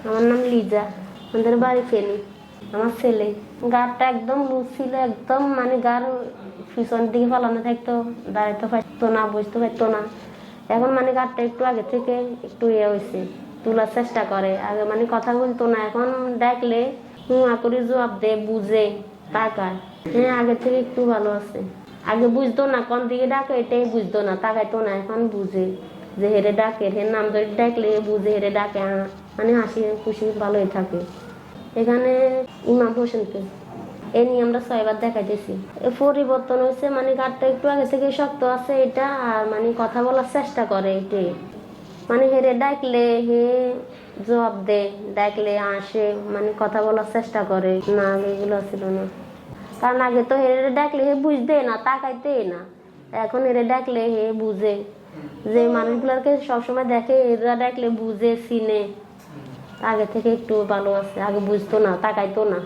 আমার নাম লিজা, আমাদের বাড়ি ফেনি। আমার ছেলে গাড়টা একদম লুজ ছিল, একদম মানে গাড় পিছনের দিকে ফেলানো থাকতো, দাঁড়াইতে পারতো না, বসতে পারতো না। এখন মানে গাড়টা একটু আগে থেকে একটু ইয়ে হয়েছে, তোলার চেষ্টা করে। আগে মানে কথা বলতো না, এখন ডাকলে করে জবাব দে, বুঝে, তাকায়। হ্যাঁ, আগের থেকে একটু ভালো আছে। আগে বুঝতো না কোন দিকে ডাকে, এটাই বুঝতো না, তাকাইতো না, এখন বুঝে যে হেরে ডাকে, হের নাম ধরে ডাকলে বুঝে হেরে ডাকে, মানে হাসি খুশি ভালোই থাকে। এখানে ইমাম হোসেনকে এ নিয়ে আমরা 6বার দেখাইতেছি। পরিবর্তন হয়েছে, মানে গাড়টা একটু আগে থেকে শক্ত আছে এটা, আর মানে কথা বলার চেষ্টা করে এটাই। মানে হেরে ডাকলে হে জবাব দে, ডাকলে আসে, মানে কথা বলার চেষ্টা করে। না, এগুলো ছিল না। কারণ আগে তো হেরে ডাকলে হে বুঝতে না, তাকাইতে না। এখন হেরে ডাকলে হে বুঝে, যে মানুষগুলোকে সবসময় দেখে, এরা ডাকলে বুঝে, চিনে। আগে থেকে একটু ভালো আছে, আগে বুঝতো না, তাকাইতো না।